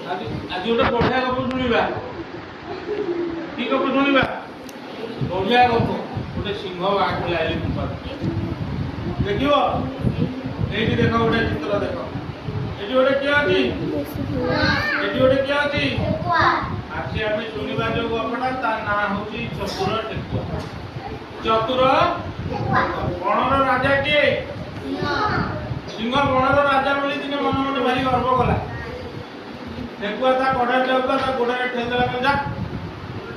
आज आज गोटे बढ़िया गप शुणा कि गप शुणा बढ़िया गप गोटे सिंह बाहर आइले देख ये देख गोटे चित्र देख ये गोटे क्या अच्छी ये गोटे क्या अच्छी आज आम शुणा जो गपटा तार ना हूँ चतुर टेकुआ चतुर बणर राजा किए सिंह बणर राजा बोली दिने मन मन भारी गर्व कला टेकुआ ता कड़े जाऊगा गोड़े ठेलदेला जा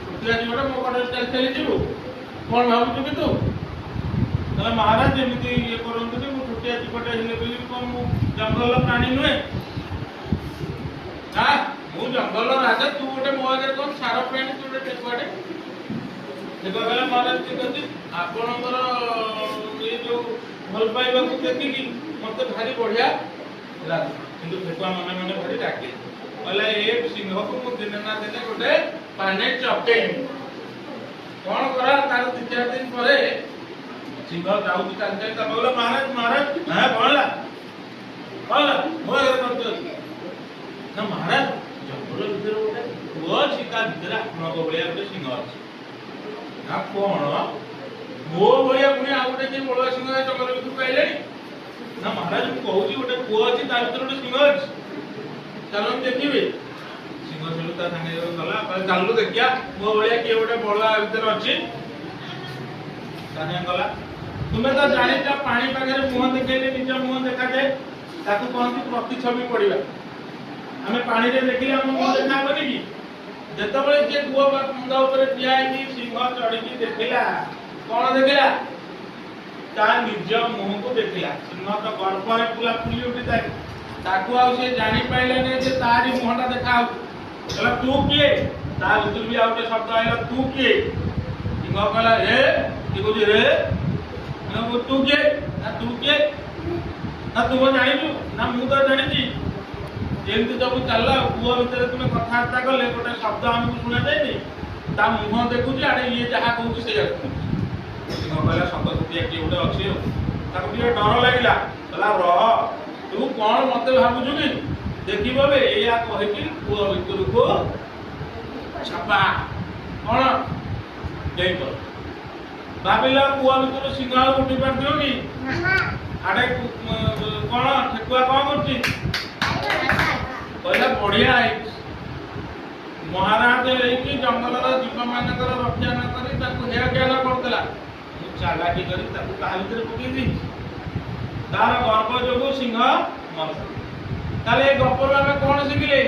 छुटिया जीवटा मो कड़े चल चली जीवु कौन भावुଛୁ कि तू ତାହେଲେ ମହାରାଜ ଏମିତି ଇଏ କରନ୍ତୁନି ମୁଁ ଛୋଟିଆ ଜୀବଟେ ହେଲେ ବୋଲି କଣ ମୁଁ ଜଙ୍ଗଲ ପ୍ରାଣୀ ନୁହେଁ ନା ମୁଁ ଜଙ୍ଗଲ ରାଜା ତୁ ଗୋଟେ ମୋ ଆଗରେ କଣ ସାର ପ୍ରାଣୀ ତୁ ଗୋଟେ ଠେକୁଆଟେ ଠେକୁଆ କହିଲା ମହାରାଜ ଠିକ ଅଛି ଆପଣଙ୍କର ଏ ଯୋଉ ଭଲ ପାଇବାକୁ ଦେଖିକି ମତେ ଭାରି ବଢିଆ ଲାଗେ କିନ୍ତୁ ଠେକୁଆ ମନେ ମନେ ଭାରି ଡାକେ କହିଲା ଏ ସିଂହକୁ ମୁଁ ଦିନେ ନା ଦିନେ ଗୋଟେ ପାନେ ଚକେଇବି କଣ କରା ତାର 2-4 ଦିନ ପରେ सिंह जाऊँ चलते बोला महाराज महाराज हाँ बोला बोला बोला ना महाराज जंगल भीतर गोटे पुओ अच्छी ता भीतर आपणक भाया गोटे सिंह अच्छी ना कौन मो भाया पुणी आउ गोटे किए बड़ुआ सिंह जंगल भीतर पाइले ना महाराज मुझे कहूँ गोटे पुओ अच्छी ता भीतर गोटे सिंह अच्छी चलो देखिए सिंह चलू ता सागे गला चलू देखिया मो भाया किए गोटे बड़ुआ भीतर अच्छी गला तुम्हें तो जानी पानी पाखे मुह देखले निज मुह देखा जाए ताकू कहती प्रतिछवि पड़ा आम पानी देखिले आम मुह देखा हेनी कि जिते जे कूह मुंदा ठिया सिंह चढ़ी देखला कौन देखला ता निज मुह को देखला सिंह तो गर्भरे पूरा फुली उठी थाए ताकू आ जानी पाइले जे तारी मुहटा देखा कहला तू किए ता भीतर भी आउटे शब्द आइला तू किए सिंह कहला रे कि कहू रे तू किए ना तू किए ना तू जानी ना मु तो जानी जमी सब चलला कूह भितर तुम कथबार्ता कले गोटे शब्द आमको शुणा जाए ता मुह देखुच आड़े ये जहाँ कहूँ से सिंह कहला सतसतिया किए गोटे अच्छी टे डर लगे कहला रह तू कौन मत भावुचु कि देखिए या कहीकि कूह भितर को छापा कौन देपर भाविला कूह भितर सिंह उठी पार कि आड़े कौन ठेकुआ कौन कहला बढ़िया महाराज रही जंगल जीव मान रक्षा न कर हेय ज्ञान करदेला चालाकी कर पकई तार गर्व जो सिंह मर गपर आम कौन शिखिले।